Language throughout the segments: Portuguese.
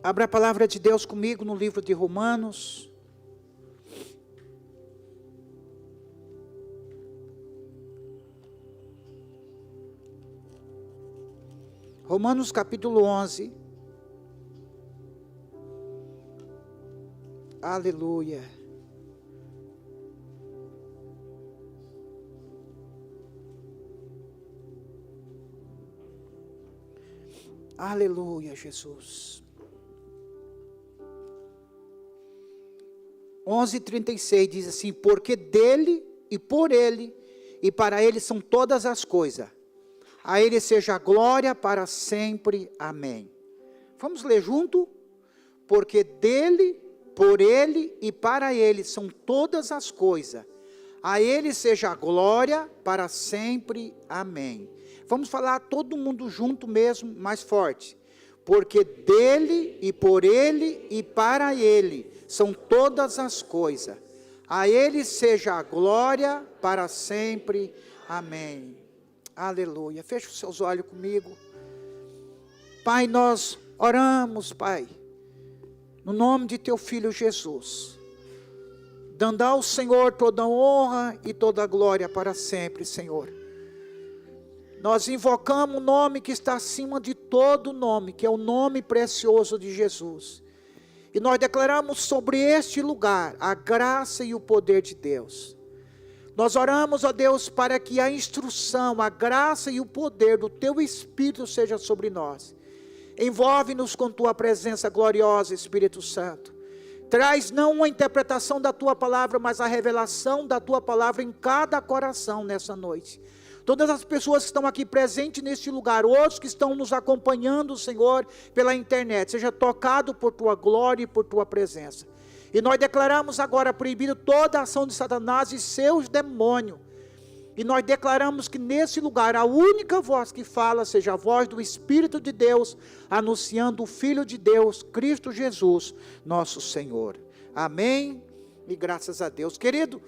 Abra a palavra de Deus comigo no livro de Romanos. Romanos capítulo 11. Aleluia. Aleluia, Jesus. 11:36 diz assim: porque dele e por ele e para ele são todas as coisas. A ele seja a glória para sempre. Amém. Vamos ler junto? Porque dele, por ele e para ele são todas as coisas. A ele seja a glória para sempre. Amém. Vamos falar todo mundo junto mesmo, mais forte. Porque dele e por ele e para ele são todas as coisas. A ele seja a glória para sempre. Amém. Aleluia. Feche os seus olhos comigo. Pai, nós oramos, Pai, no nome de teu Filho Jesus, dando ao Senhor toda a honra e toda a glória para sempre, Senhor. Nós invocamos o nome que está acima de todo nome, que é o nome precioso de Jesus. E nós declaramos sobre este lugar a graça e o poder de Deus. Nós oramos, ó Deus, para que a instrução, a graça e o poder do teu Espírito seja sobre nós. Envolve-nos com tua presença gloriosa, Espírito Santo. Traz não uma interpretação da tua palavra, mas a revelação da tua palavra em cada coração nessa noite. Todas as pessoas que estão aqui presentes neste lugar, outros que estão nos acompanhando, Senhor, pela internet, seja tocado por tua glória e por tua presença. E nós declaramos agora proibido toda a ação de Satanás e seus demônios. E nós declaramos que nesse lugar a única voz que fala seja a voz do Espírito de Deus, anunciando o Filho de Deus, Cristo Jesus, nosso Senhor. Amém e graças a Deus. Querido,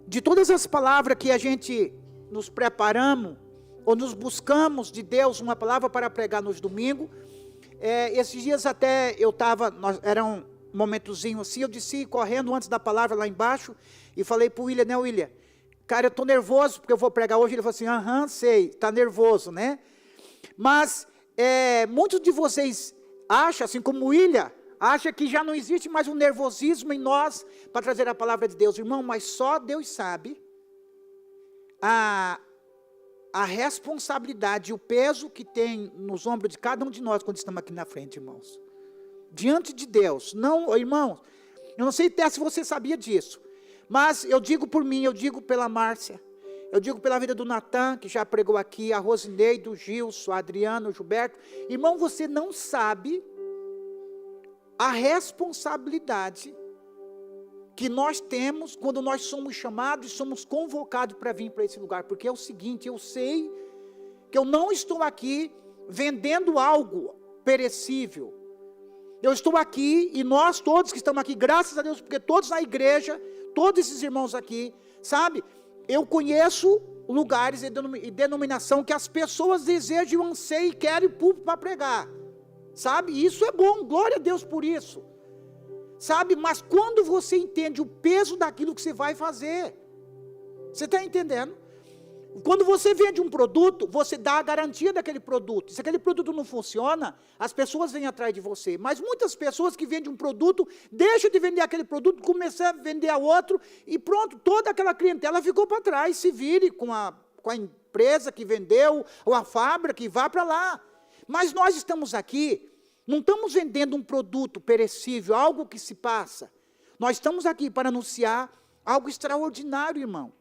de todas as palavras que a gente nos preparamos, ou nos buscamos de Deus uma palavra para pregar nos domingos, esses dias até eu estava, era um momentozinho assim, eu desci correndo antes da palavra lá embaixo, e falei para o William, né William, cara, eu estou nervoso porque eu vou pregar hoje. Ele falou assim, aham, sei, está nervoso, né? Mas muitos de vocês acham, assim como o William, acha que já não existe mais um nervosismo em nós para trazer a palavra de Deus, irmão, mas só Deus sabe a responsabilidade e o peso que tem nos ombros de cada um de nós quando estamos aqui na frente, irmãos. Diante de Deus. Não, irmãos, eu não sei até se você sabia disso, mas eu digo por mim, eu digo pela Márcia, eu digo pela vida do Natan, que já pregou aqui, a Rosineide, o Gilson, o Adriano, o Gilberto. Irmão, você não sabe a responsabilidade que nós temos quando nós somos chamados e somos convocados para vir para esse lugar, porque é o seguinte, eu sei que eu não estou aqui vendendo algo perecível, eu estou aqui, e nós todos que estamos aqui, graças a Deus, porque todos na igreja, todos esses irmãos aqui, sabe, eu conheço lugares e denominação que as pessoas desejam, anseiam e querem púlpito para pregar, sabe, isso é bom, glória a Deus por isso, sabe, mas quando você entende o peso daquilo que você vai fazer, você está entendendo? Quando você vende um produto, você dá a garantia daquele produto. Se aquele produto não funciona, as pessoas vêm atrás de você. Mas muitas pessoas que vendem um produto, deixam de vender aquele produto, começam a vender a outro, e pronto, toda aquela clientela ficou para trás. Se vire com a empresa que vendeu, ou a fábrica que vá para lá. Mas nós estamos aqui, não estamos vendendo um produto perecível, algo que se passa. Nós estamos aqui para anunciar algo extraordinário, irmão.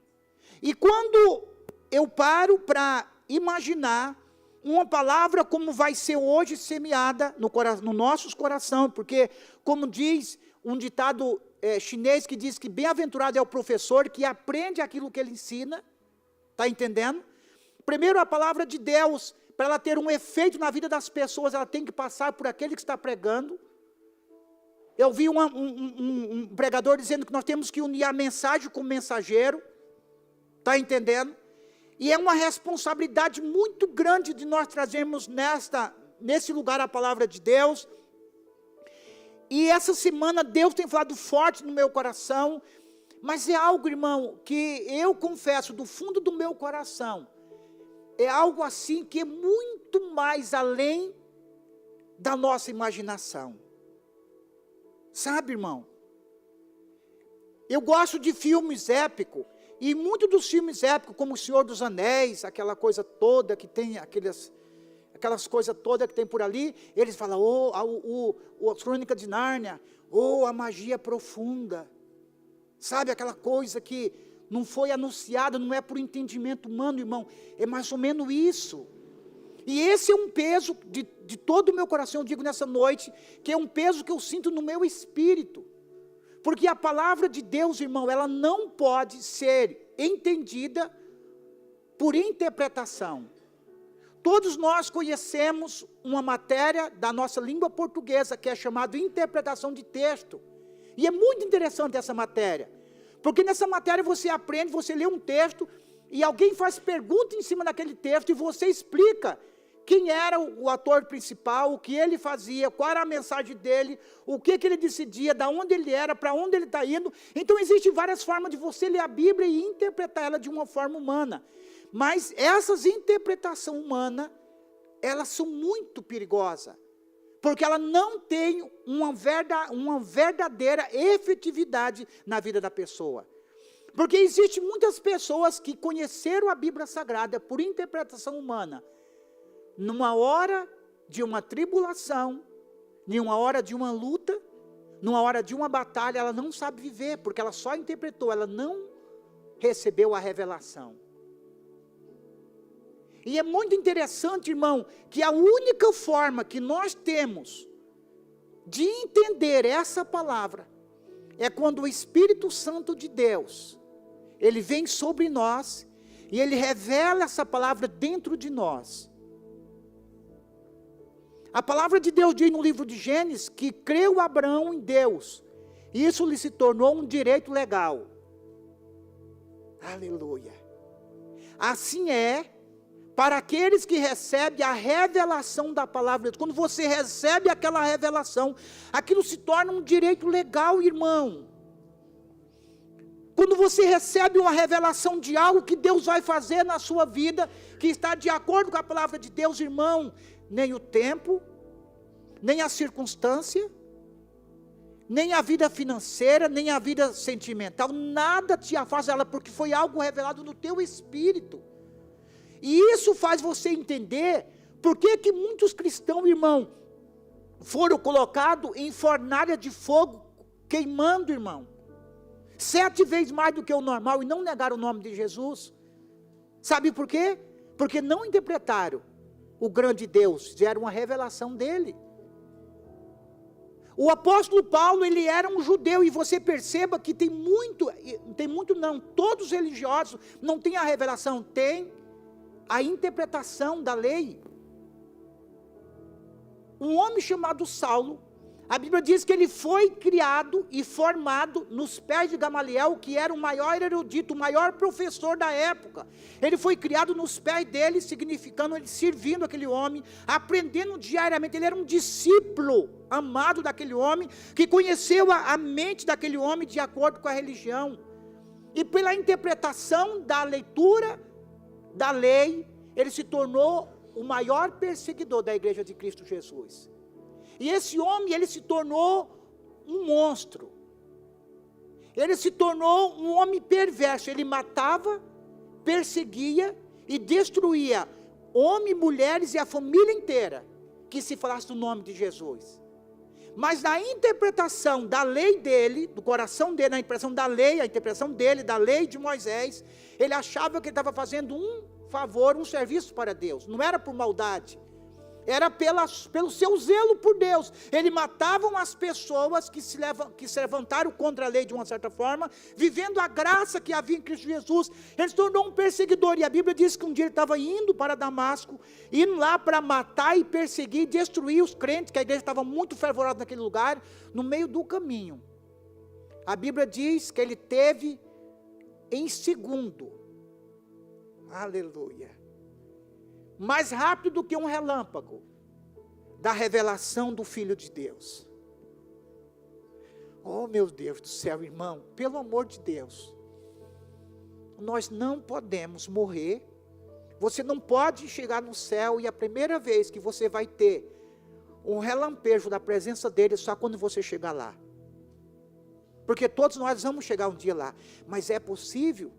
E quando eu paro para imaginar uma palavra como vai ser hoje semeada no nosso coração, porque, como diz um ditado chinês que diz que bem-aventurado é o professor que aprende aquilo que ele ensina, está entendendo? Primeiro, a palavra de Deus, para ela ter um efeito na vida das pessoas, ela tem que passar por aquele que está pregando. Eu vi um pregador dizendo que nós temos que unir a mensagem com o mensageiro, está entendendo? E é uma responsabilidade muito grande de nós trazermos nesse lugar a palavra de Deus. E essa semana Deus tem falado forte no meu coração, mas é algo, irmão, que eu confesso do fundo do meu coração, é algo assim que é muito mais além da nossa imaginação. Sabe, irmão? Eu gosto de filmes épicos, e muitos dos filmes épicos, como O Senhor dos Anéis, aquela coisa toda que tem, aquelas coisas todas que tem por ali, eles falam, a Crônica de Nárnia, a magia profunda. Sabe, aquela coisa que não foi anunciada, não é por entendimento humano, irmão, é mais ou menos isso. E esse é um peso de todo o meu coração, eu digo nessa noite, que é um peso que eu sinto no meu espírito. Porque a palavra de Deus, irmão, ela não pode ser entendida por interpretação. Todos nós conhecemos uma matéria da nossa língua portuguesa, que é chamada interpretação de texto. E é muito interessante essa matéria. Porque nessa matéria você aprende, você lê um texto, e alguém faz pergunta em cima daquele texto, e você explica quem era o ator principal, o que ele fazia, qual era a mensagem dele, o que ele decidia, de onde ele era, para onde ele está indo. Então, existem várias formas de você ler a Bíblia e interpretar ela de uma forma humana. Mas essas interpretações humanas, elas são muito perigosas, porque ela não tem uma verdadeira efetividade na vida da pessoa. Porque existem muitas pessoas que conheceram a Bíblia Sagrada por interpretação humana, numa hora de uma tribulação, numa hora de uma luta, numa hora de uma batalha, ela não sabe viver, porque ela só interpretou, ela não recebeu a revelação. E é muito interessante, irmão, que a única forma que nós temos de entender essa palavra é quando o Espírito Santo de Deus, ele vem sobre nós e ele revela essa palavra dentro de nós. A palavra de Deus diz no livro de Gênesis que creu Abraão em Deus, e isso lhe se tornou um direito legal. Aleluia. Assim é para aqueles que recebem a revelação da palavra de Deus. Quando você recebe aquela revelação, aquilo se torna um direito legal, irmão. Quando você recebe uma revelação de algo que Deus vai fazer na sua vida, que está de acordo com a palavra de Deus, irmão, nem o tempo, nem a circunstância, nem a vida financeira, nem a vida sentimental, nada te afasta dela, porque foi algo revelado no teu espírito. E isso faz você entender por que muitos cristãos, irmão, foram colocados em fornalha de fogo, queimando, irmão, 7 vezes mais do que o normal, e não negaram o nome de Jesus. Sabe por quê? Porque não interpretaram o grande Deus, fizeram uma revelação dele. O apóstolo Paulo, ele era um judeu, e você perceba que todos os religiosos não têm a revelação, tem a interpretação da lei. Um homem chamado Saulo, a Bíblia diz que ele foi criado e formado nos pés de Gamaliel, que era o maior erudito, o maior professor da época. Ele foi criado nos pés dele, significando ele servindo aquele homem, aprendendo diariamente. Ele era um discípulo amado daquele homem, que conheceu a mente daquele homem de acordo com a religião. E pela interpretação da leitura da lei, ele se tornou o maior perseguidor da igreja de Cristo Jesus. E esse homem, ele se tornou um monstro. Ele se tornou um homem perverso. Ele matava, perseguia e destruía homens, mulheres e a família inteira que se falasse do nome de Jesus. Mas na interpretação da lei dele, do coração dele, na interpretação da lei, a interpretação dele, da lei de Moisés, ele achava que ele estava fazendo um favor, um serviço para Deus. Não era por maldade. Era pelo seu zelo por Deus. Ele matava as pessoas que se levantaram contra a lei de uma certa forma, vivendo a graça que havia em Cristo Jesus. Ele se tornou um perseguidor, e a Bíblia diz que um dia ele estava indo para Damasco, indo lá para matar e perseguir, destruir os crentes, que a igreja estava muito fervorosa naquele lugar. No meio do caminho, a Bíblia diz que ele teve em segundo Aleluia. Mais rápido do que um relâmpago da revelação do Filho de Deus. Oh, meu Deus do céu, irmão, pelo amor de Deus, nós não podemos morrer. Você não pode chegar no céu e a primeira vez que você vai ter um relampejo da presença dele só quando você chegar lá. Porque todos nós vamos chegar um dia lá, mas é possível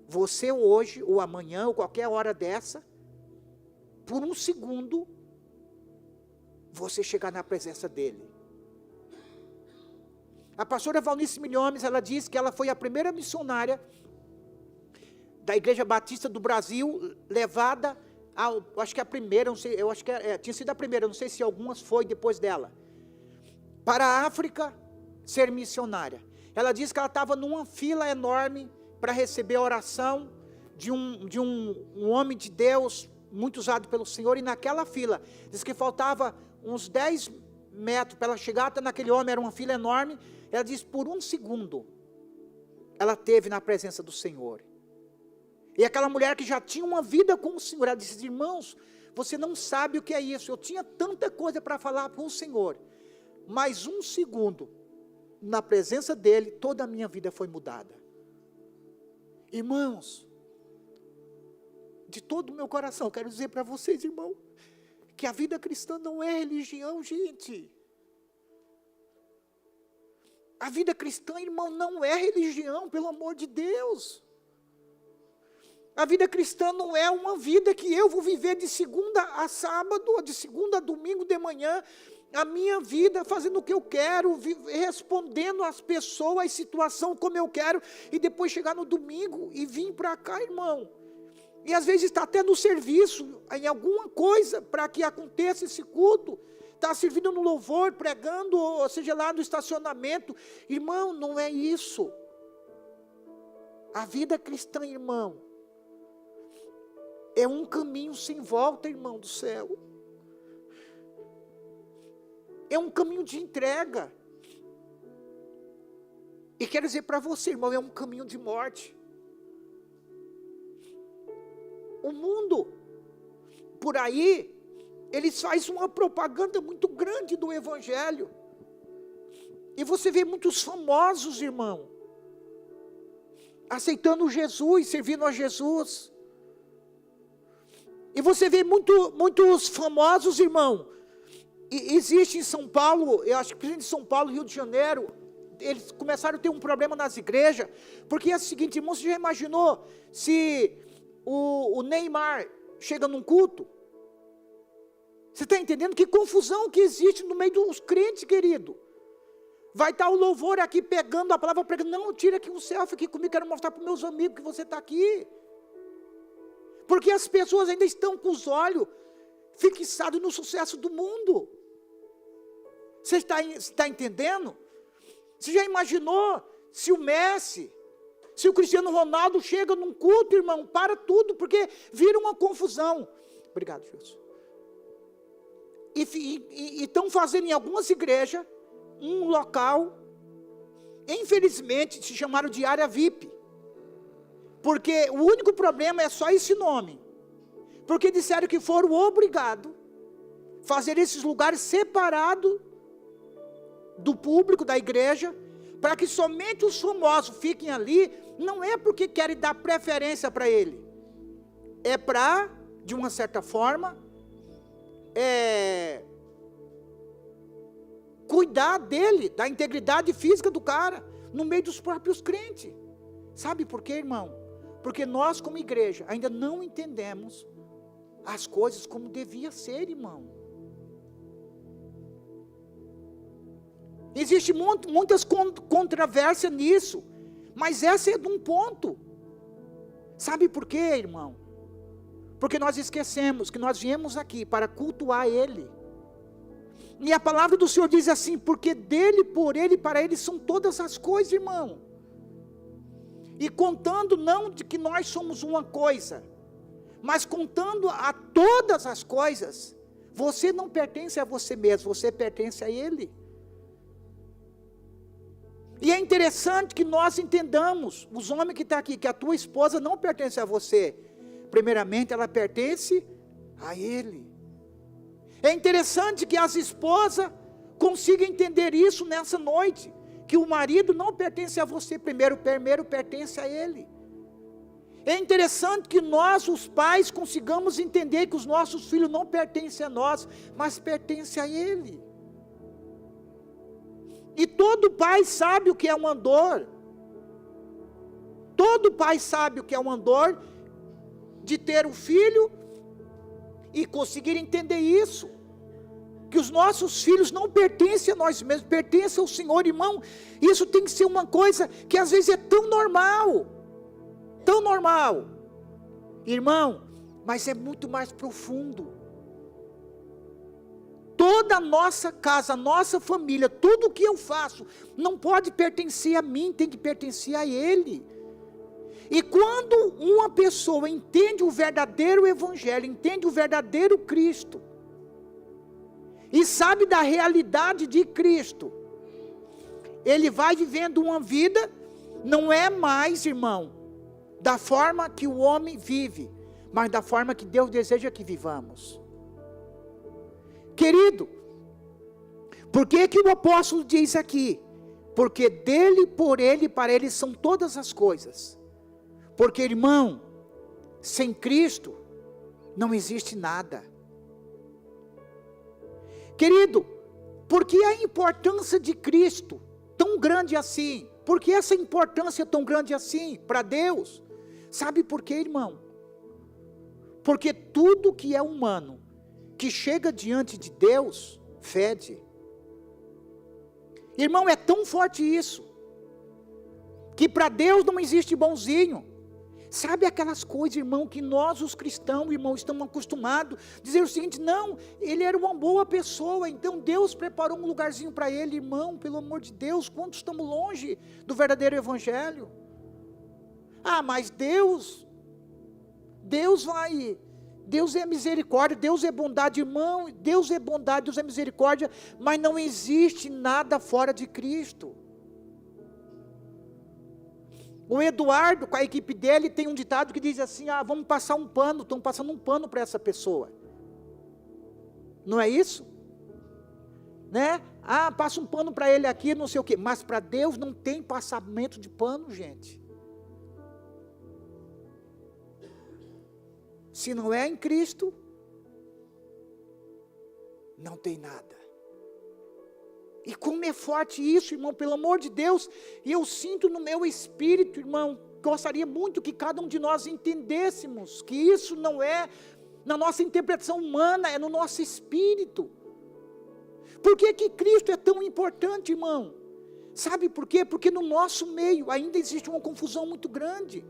você hoje, ou amanhã, ou qualquer hora dessa, por um segundo, você chegar na presença dele. A pastora Valnice Milhomes, ela diz que ela foi a primeira missionária da Igreja Batista do Brasil, levada, acho que a primeira, não sei, eu acho que tinha sido a primeira, não sei se algumas foi depois dela, para a África ser missionária. Ela diz que ela estava numa fila enorme para receber a oração de um homem de Deus, muito usado pelo Senhor, e naquela fila, diz que faltava uns 10 metros para ela chegar até naquele homem, era uma fila enorme. Ela diz, por um segundo, ela teve na presença do Senhor. E aquela mulher que já tinha uma vida com o Senhor, ela disse, irmãos, você não sabe o que é isso, eu tinha tanta coisa para falar com o Senhor, mas um segundo, na presença dEle, toda a minha vida foi mudada. Irmãos, de todo o meu coração, quero dizer para vocês, irmão, que a vida cristã não é religião, gente. A vida cristã, irmão, não é religião, pelo amor de Deus. A vida cristã não é uma vida que eu vou viver de segunda a sábado, ou de segunda a domingo de manhã, a minha vida fazendo o que eu quero, respondendo às pessoas, às situações como eu quero, e depois chegar no domingo e vir para cá, irmão. E às vezes está até no serviço, em alguma coisa, para que aconteça esse culto, está servindo no louvor, pregando, ou seja lá no estacionamento. Irmão, não é isso. A vida cristã, irmão, é um caminho sem volta, irmão do céu. É um caminho de entrega. E quero dizer para você, irmão, é um caminho de morte. O mundo, por aí, eles fazem uma propaganda muito grande do Evangelho. E você vê muitos famosos, irmão, aceitando Jesus, servindo a Jesus. E você vê muitos famosos, irmão. E existe em São Paulo, eu acho que em São Paulo, Rio de Janeiro, eles começaram a ter um problema nas igrejas, porque é o seguinte, irmão, você já imaginou se o Neymar chega num culto? Você está entendendo que confusão que existe no meio dos crentes, querido? Vai estar o louvor aqui pegando a palavra, pregando, não, tira aqui um selfie aqui comigo, quero mostrar para os meus amigos que você está aqui. Porque as pessoas ainda estão com os olhos fixados no sucesso do mundo. Você está entendendo? Você já imaginou se o Messi, se o Cristiano Ronaldo chega num culto, irmão, para tudo, porque vira uma confusão. Obrigado, Gilson. E estão fazendo em algumas igrejas um local, infelizmente, se chamaram de área VIP. Porque o único problema é só esse nome. Porque disseram que foram obrigados a fazer esses lugares separados do público, da igreja, para que somente os famosos fiquem ali, não é porque querem dar preferência para ele. É para, de uma certa forma, cuidar dele, da integridade física do cara, no meio dos próprios crentes. Sabe por quê, irmão? Porque nós, como igreja, ainda não entendemos as coisas como devia ser, irmão. Existe muitas controvérsias nisso, mas essa é de um ponto. Sabe por quê, irmão? Porque nós esquecemos que nós viemos aqui para cultuar Ele. E a palavra do Senhor diz assim, porque dele, por Ele, para Ele são todas as coisas, irmão. E contando não de que nós somos uma coisa, mas contando a todas as coisas, você não pertence a você mesmo, você pertence a Ele. E é interessante que nós entendamos, os homens que estão aqui, que a tua esposa não pertence a você, primeiramente ela pertence a Ele. É interessante que as esposas consigam entender isso nessa noite, que o marido não pertence a você primeiro pertence a Ele. É interessante que nós, os pais, consigamos entender que os nossos filhos não pertencem a nós, mas pertencem a Ele. E todo pai sabe o que é um andor. Todo pai sabe o que é um andor de ter um filho e conseguir entender isso. Que os nossos filhos não pertencem a nós mesmos, pertencem ao Senhor, irmão. Isso tem que ser uma coisa que às vezes é tão normal. Tão normal, irmão, mas é muito mais profundo. Toda a nossa casa, a nossa família, tudo o que eu faço, não pode pertencer a mim, tem que pertencer a Ele. E quando uma pessoa entende o verdadeiro Evangelho, entende o verdadeiro Cristo, e sabe da realidade de Cristo, ele vai vivendo uma vida, não é mais, irmão, da forma que o homem vive, mas da forma que Deus deseja que vivamos. Querido, por que o apóstolo diz aqui? Porque dele, por ele e para ele são todas as coisas. Porque, irmão, sem Cristo não existe nada. Querido, por que a importância de Cristo tão grande assim? Por que essa importância tão grande assim para Deus? Sabe por quê, irmão? Porque tudo que é humano, que chega diante de Deus, fede. Irmão, é tão forte isso, que para Deus não existe bonzinho. Sabe aquelas coisas, irmão, que nós os cristãos, irmão, estamos acostumados a dizer o seguinte: não, ele era uma boa pessoa, então Deus preparou um lugarzinho para ele. Irmão, pelo amor de Deus, quantos estamos longe do verdadeiro Evangelho? Ah, mas Deus é misericórdia, Deus é bondade, irmão, Deus é bondade, Deus é misericórdia, mas não existe nada fora de Cristo. O Eduardo, com a equipe dele, tem um ditado que diz assim: vamos passar um pano, estão passando um pano para essa pessoa. Não é isso? Né? Passa um pano para ele aqui, não sei o quê, mas para Deus não tem passamento de pano, gente. Se não é em Cristo, não tem nada. E como é forte isso, irmão, pelo amor de Deus. E eu sinto no meu espírito, irmão, gostaria muito que cada um de nós entendêssemos que isso não é na nossa interpretação humana, é no nosso espírito. Por que Cristo é tão importante, irmão? Sabe por quê? Porque no nosso meio ainda existe uma confusão muito grande.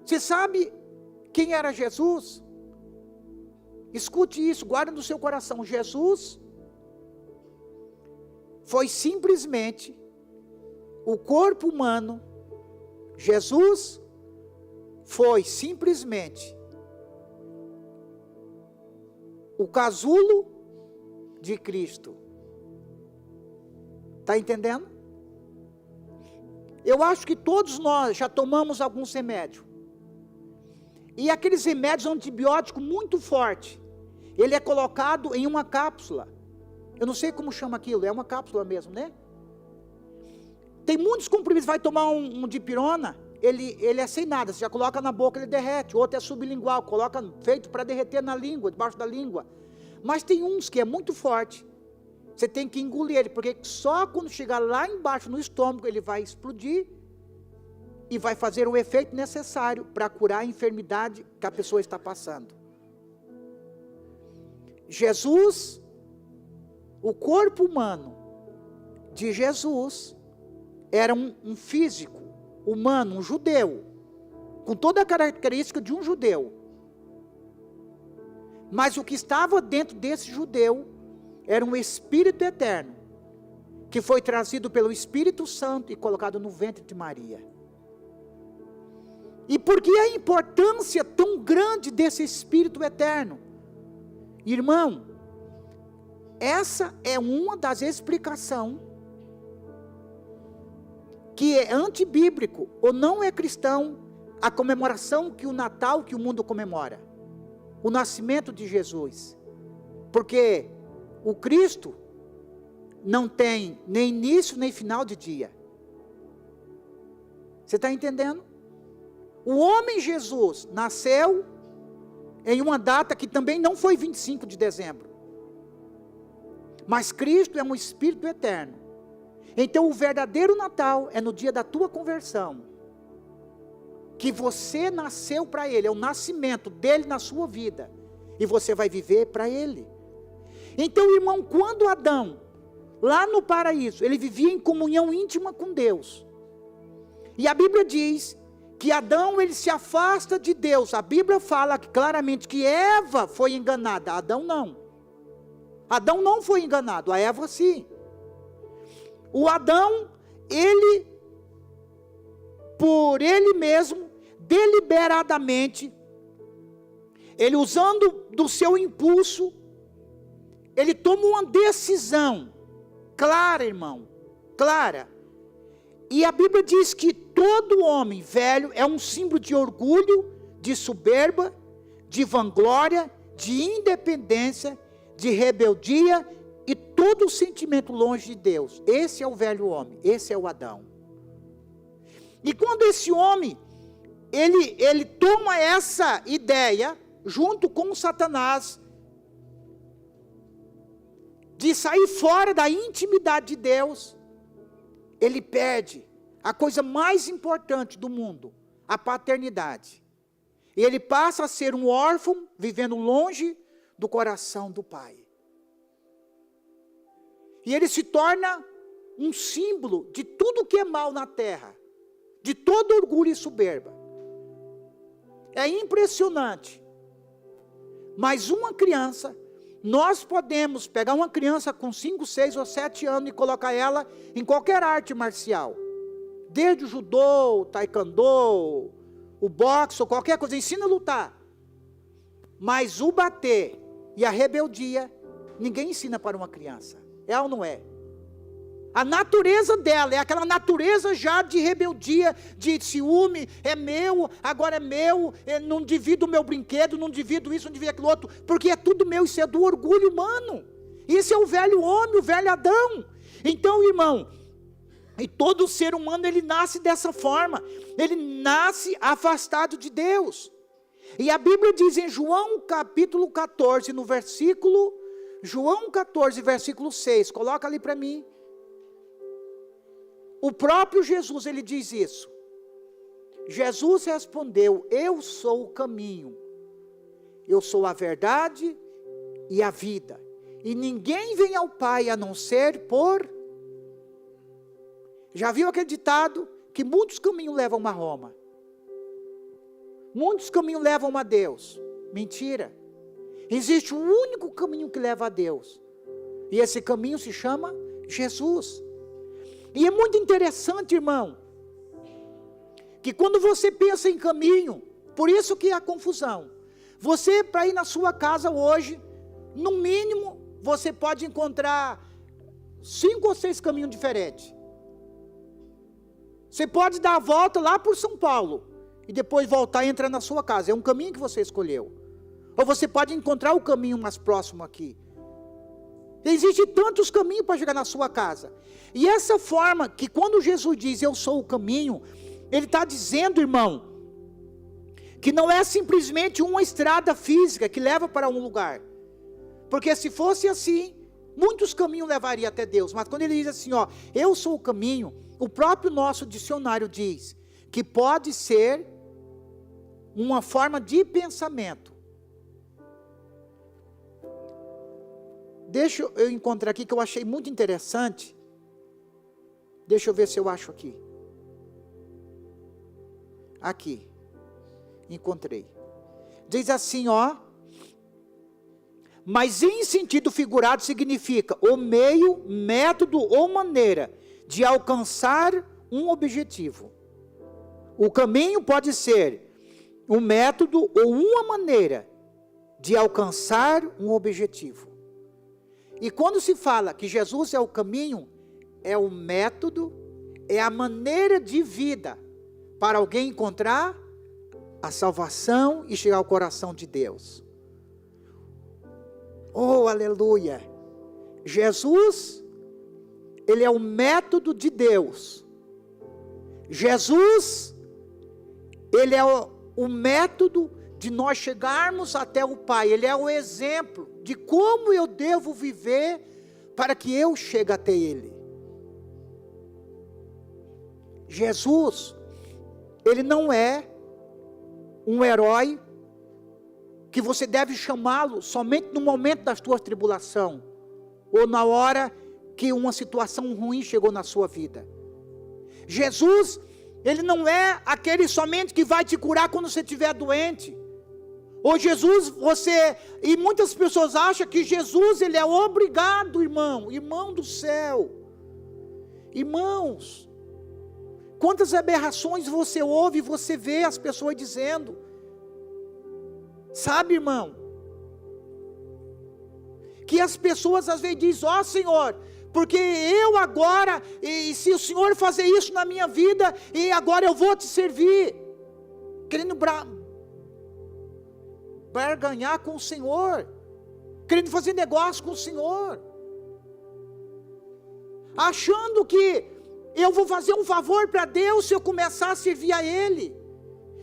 Você sabe quem era Jesus? Escute isso, guarda no seu coração. Jesus foi simplesmente o corpo humano. Jesus foi simplesmente o casulo de Cristo. Está entendendo? Eu acho que todos nós já tomamos alguns remédios. E aqueles remédios antibióticos muito fortes, ele é colocado em uma cápsula. Eu não sei como chama aquilo, é uma cápsula mesmo, né? Tem muitos comprimidos, vai tomar um dipirona, ele é sem nada, você já coloca na boca, ele derrete. Outro é sublingual, coloca feito para derreter na língua, debaixo da língua. Mas tem uns que é muito forte, você tem que engolir ele, porque só quando chegar lá embaixo no estômago, ele vai explodir e vai fazer o efeito necessário para curar a enfermidade que a pessoa está passando. Jesus, o corpo humano de Jesus, era um físico humano, um judeu, com toda a característica de um judeu. Mas o que estava dentro desse judeu era um espírito eterno, que foi trazido pelo Espírito Santo e colocado no ventre de Maria. E por que a importância tão grande desse Espírito eterno? Irmão, essa é uma das explicações que é antibíblico ou não é cristão a comemoração que o Natal, que o mundo comemora. O nascimento de Jesus. Porque o Cristo não tem nem início nem final de dia. Você está entendendo? O homem Jesus nasceu em uma data que também não foi 25 de dezembro. Mas Cristo é um Espírito eterno. Então o verdadeiro Natal é no dia da tua conversão. Que você nasceu para Ele, é o nascimento dele na sua vida. E você vai viver para Ele. Então, irmão, quando Adão, lá no paraíso, ele vivia em comunhão íntima com Deus. E a Bíblia diz que Adão, ele se afasta de Deus. A Bíblia fala claramente que Eva foi enganada, Adão não. Adão não foi enganado, a Eva sim. O Adão, ele, por ele mesmo, deliberadamente, ele usando do seu impulso, ele toma uma decisão clara, irmão, clara. E a Bíblia diz que todo homem velho é um símbolo de orgulho, de soberba, de vanglória, de independência, de rebeldia e todo sentimento longe de Deus. Esse é o velho homem, esse é o Adão. E quando esse homem, ele toma essa ideia, junto com Satanás, de sair fora da intimidade de Deus, ele perde a coisa mais importante do mundo, a paternidade. E ele passa a ser um órfão, vivendo longe do coração do Pai. E ele se torna um símbolo de tudo que é mal na terra, de todo orgulho e soberba. É impressionante. Mas uma criança, nós podemos pegar uma criança com 5, 6 ou 7 anos e colocar ela em qualquer arte marcial. Desde o judô, o taekwondo, o boxe ou qualquer coisa, ensina a lutar. Mas o bater e a rebeldia, ninguém ensina para uma criança. É ou não é? A natureza dela é aquela natureza já de rebeldia, de ciúme, é meu, agora é meu, eu não divido o meu brinquedo, não divido isso, não divido aquilo outro, porque é tudo meu, isso é do orgulho humano. Isso é o velho homem, o velho Adão. Então, irmão, e todo ser humano, ele nasce dessa forma, ele nasce afastado de Deus. E a Bíblia diz em João capítulo 14, no versículo, João 14, versículo 6, coloca ali para mim. O próprio Jesus, ele diz isso. Jesus respondeu: eu sou o caminho, eu sou a verdade e a vida, e ninguém vem ao Pai a não ser por... Já viu aquele ditado? Que muitos caminhos levam a Roma. Muitos caminhos levam a Deus. Mentira. Existe um único caminho que leva a Deus. E esse caminho se chama Jesus. E é muito interessante, irmão, que quando você pensa em caminho, por isso que há confusão. Você, para ir na sua casa hoje, no mínimo, você pode encontrar 5 ou 6 caminhos diferentes. Você pode dar a volta lá por São Paulo, e depois voltar e entrar na sua casa. É um caminho que você escolheu. Ou você pode encontrar o caminho mais próximo aqui. Existem tantos caminhos para chegar na sua casa. E essa forma que quando Jesus diz eu sou o caminho, ele está dizendo, irmão, que não é simplesmente uma estrada física que leva para um lugar. Porque se fosse assim, muitos caminhos levariam até Deus. Mas quando ele diz assim, ó, eu sou o caminho, o próprio nosso dicionário diz que pode ser uma forma de pensamento. Deixa eu encontrar aqui que eu achei muito interessante. Deixa eu ver se eu acho aqui. Aqui. Encontrei. Diz assim, ó. Mas em sentido figurado significa o meio, método ou maneira de alcançar um objetivo. O caminho pode ser um método ou uma maneira de alcançar um objetivo. E quando se fala que Jesus é o caminho, é o método, é a maneira de vida para alguém encontrar a salvação e chegar ao coração de Deus. Oh, aleluia! Jesus, Ele é o método de Deus. Jesus, Ele é o método de nós chegarmos até o Pai. Ele é o exemplo de como eu devo viver para que eu chegue até Ele. Jesus, Ele não é um herói que você deve chamá-lo somente no momento da sua tribulação, ou na hora que uma situação ruim chegou na sua vida. Jesus, Ele não é aquele somente que vai te curar quando você estiver doente. Ou Jesus, e muitas pessoas acham que Jesus, Ele é obrigado, irmão do céu. Irmãos, quantas aberrações você ouve, você vê as pessoas dizendo, sabe, irmão, que as pessoas às vezes dizem, ó Senhor, porque eu agora, e se o Senhor fazer isso na minha vida, e agora eu vou te servir, querendo barganhar com o Senhor, querendo fazer negócio com o Senhor, achando que eu vou fazer um favor para Deus se eu começar a servir a Ele.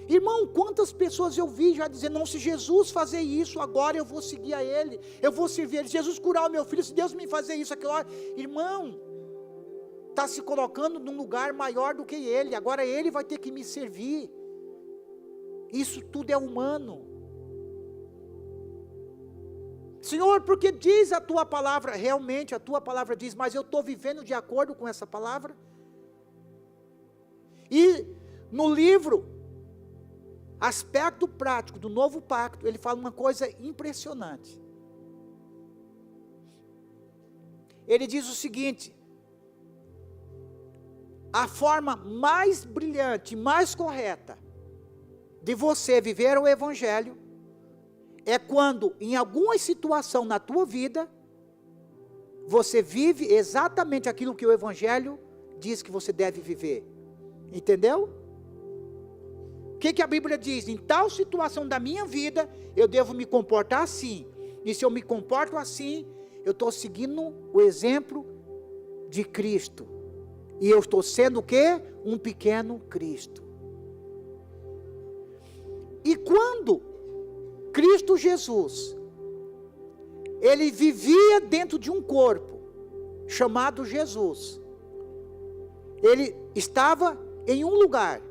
Irmão, quantas pessoas eu vi já dizendo, não, se Jesus fazer isso, agora eu vou seguir a Ele, eu vou servir a Ele, se Jesus curar o meu filho, se Deus me fazer isso, aquilo, irmão, está se colocando num lugar maior do que Ele, agora Ele vai ter que me servir. Isso tudo é humano. Senhor, porque diz a tua palavra, realmente a tua palavra diz, mas eu estou vivendo de acordo com essa palavra? E no livro, Aspecto Prático do Novo Pacto, ele fala uma coisa impressionante. Ele diz o seguinte, a forma mais brilhante, mais correta, de você viver o Evangelho, é quando em alguma situação na tua vida, você vive exatamente aquilo que o Evangelho diz que você deve viver. Entendeu? O que a Bíblia diz? Em tal situação da minha vida, eu devo me comportar assim. E se eu me comporto assim, eu estou seguindo o exemplo de Cristo. E eu estou sendo o quê? Um pequeno Cristo. E quando Cristo Jesus, Ele vivia dentro de um corpo, chamado Jesus. Ele estava em um lugar,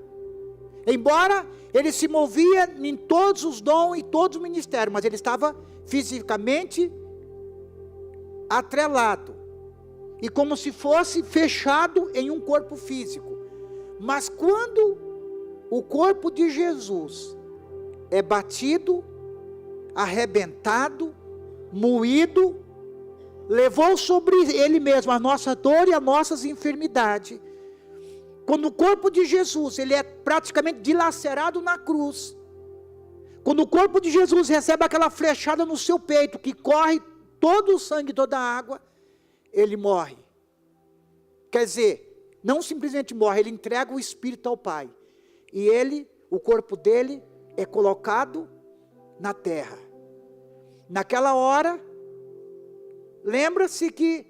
embora Ele se movia em todos os dons e todos os ministérios, mas Ele estava fisicamente atrelado, e como se fosse fechado em um corpo físico. Mas quando o corpo de Jesus é batido, arrebentado, moído, levou sobre Ele mesmo a nossa dor e as nossas enfermidades. Quando o corpo de Jesus, ele é praticamente dilacerado na cruz, quando o corpo de Jesus recebe aquela flechada no seu peito, que corre todo o sangue, toda a água, ele morre. Quer dizer, não simplesmente morre, ele entrega o Espírito ao Pai, e ele, o corpo dele, é colocado na terra. Naquela hora, lembra-se que,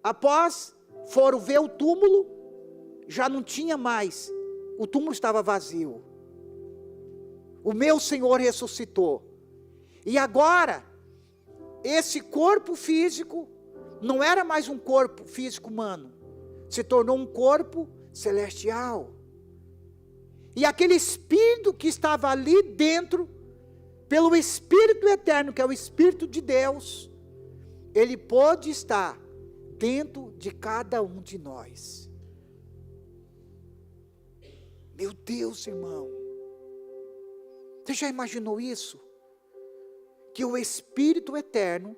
após foram ver o túmulo, já não tinha mais, o túmulo estava vazio. O meu Senhor ressuscitou. E agora, esse corpo físico, não era mais um corpo físico humano, se tornou um corpo celestial. E aquele Espírito que estava ali dentro, pelo Espírito eterno, que é o Espírito de Deus, ele pôde estar dentro de cada um de nós. Meu Deus, irmão, você já imaginou isso? Que o Espírito eterno,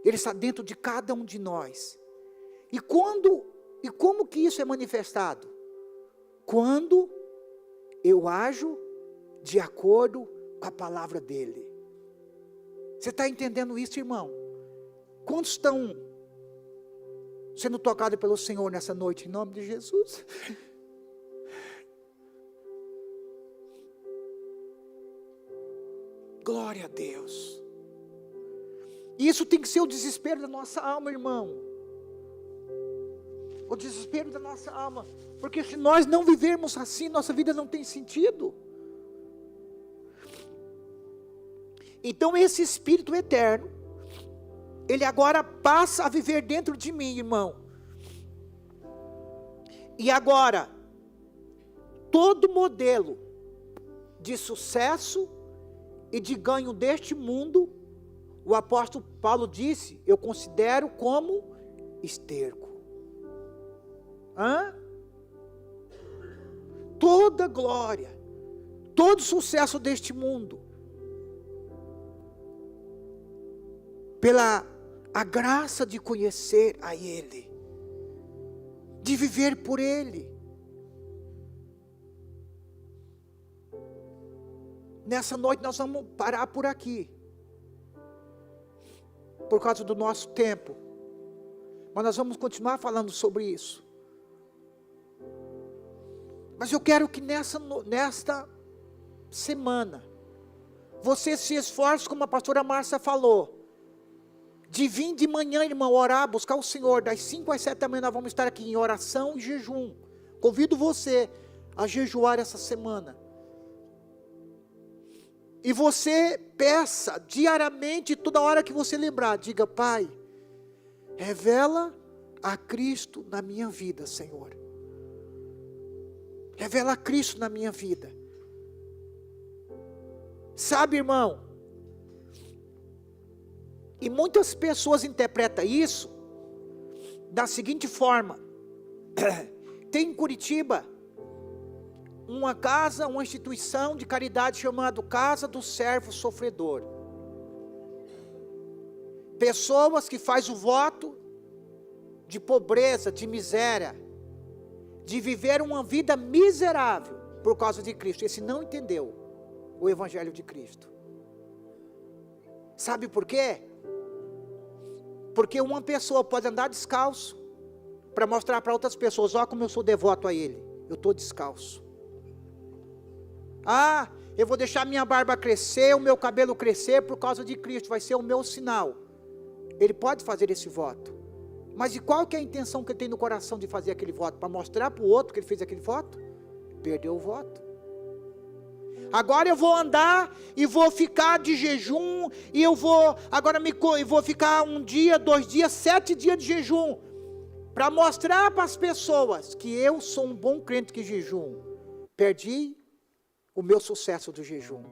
ele está dentro de cada um de nós. E como que isso é manifestado? Quando eu ajo de acordo com a palavra dele. Você está entendendo isso, irmão? Quantos estão sendo tocados pelo Senhor nessa noite, em nome de Jesus? Glória a Deus. Isso tem que ser o desespero da nossa alma, irmão. O desespero da nossa alma. Porque se nós não vivermos assim, nossa vida não tem sentido. Então esse Espírito eterno, ele agora passa a viver dentro de mim, irmão. E agora, todo modelo de sucesso e de ganho deste mundo, o apóstolo Paulo disse, eu considero como esterco. Toda glória, todo sucesso deste mundo, pela a graça de conhecer a Ele, de viver por Ele. Nessa noite nós vamos parar por aqui, por causa do nosso tempo, mas nós vamos continuar falando sobre isso. Mas eu quero que nesta semana, você se esforce, como a pastora Márcia falou, de vir de manhã, irmão, orar, buscar o Senhor, das 5 às 7 da manhã nós vamos estar aqui em oração e jejum. Convido você a jejuar essa semana. E você peça diariamente, toda hora que você lembrar, diga: Pai, revela a Cristo na minha vida, Senhor. Revela a Cristo na minha vida. Sabe, irmão, e muitas pessoas interpretam isso da seguinte forma: tem em Curitiba uma casa, uma instituição de caridade chamada Casa do Servo Sofredor. Pessoas que fazem o voto de pobreza, de miséria, de viver uma vida miserável por causa de Cristo. Esse não entendeu o Evangelho de Cristo. Sabe por quê? Porque uma pessoa pode andar descalço para mostrar para outras pessoas: ó, como eu sou devoto a Ele, eu estou descalço. Ah, eu vou deixar minha barba crescer, o meu cabelo crescer por causa de Cristo, vai ser o meu sinal. Ele pode fazer esse voto, mas e qual que é a intenção que ele tem no coração de fazer aquele voto? Para mostrar para o outro que ele fez aquele voto? Perdeu o voto. Agora eu vou andar e vou ficar de jejum, e eu vou ficar 1 dia, 2 dias, 7 dias de jejum, para mostrar para as pessoas que eu sou um bom crente que jejum. Perdi o meu sucesso do jejum.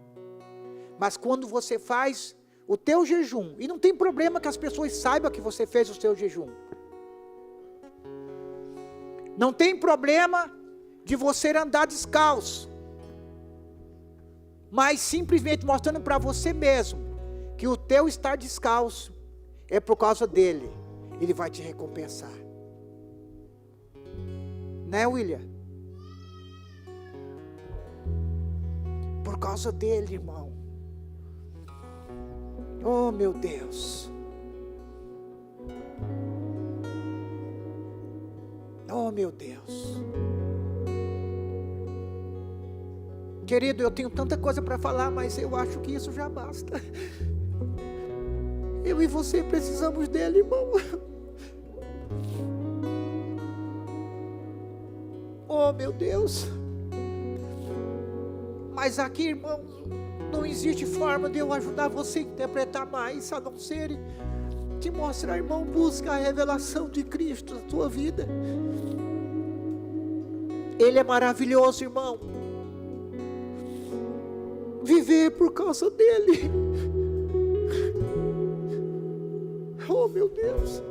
Mas quando você faz o teu jejum, e não tem problema que as pessoas saibam que você fez o seu jejum, não tem problema de você andar descalço, mas simplesmente mostrando para você mesmo que o teu estar descalço é por causa dele. Ele vai te recompensar, né, William? Por causa dele, irmão. Oh, meu Deus. Oh, meu Deus. Querido, eu tenho tanta coisa para falar, mas eu acho que isso já basta. Eu e você precisamos dele, irmão. Oh, meu Deus. Mas aqui, irmão, não existe forma de eu ajudar você a interpretar mais, a não ser te mostrar, irmão, busca a revelação de Cristo na tua vida. Ele é maravilhoso, irmão. Viver por causa dele. Oh, meu Deus.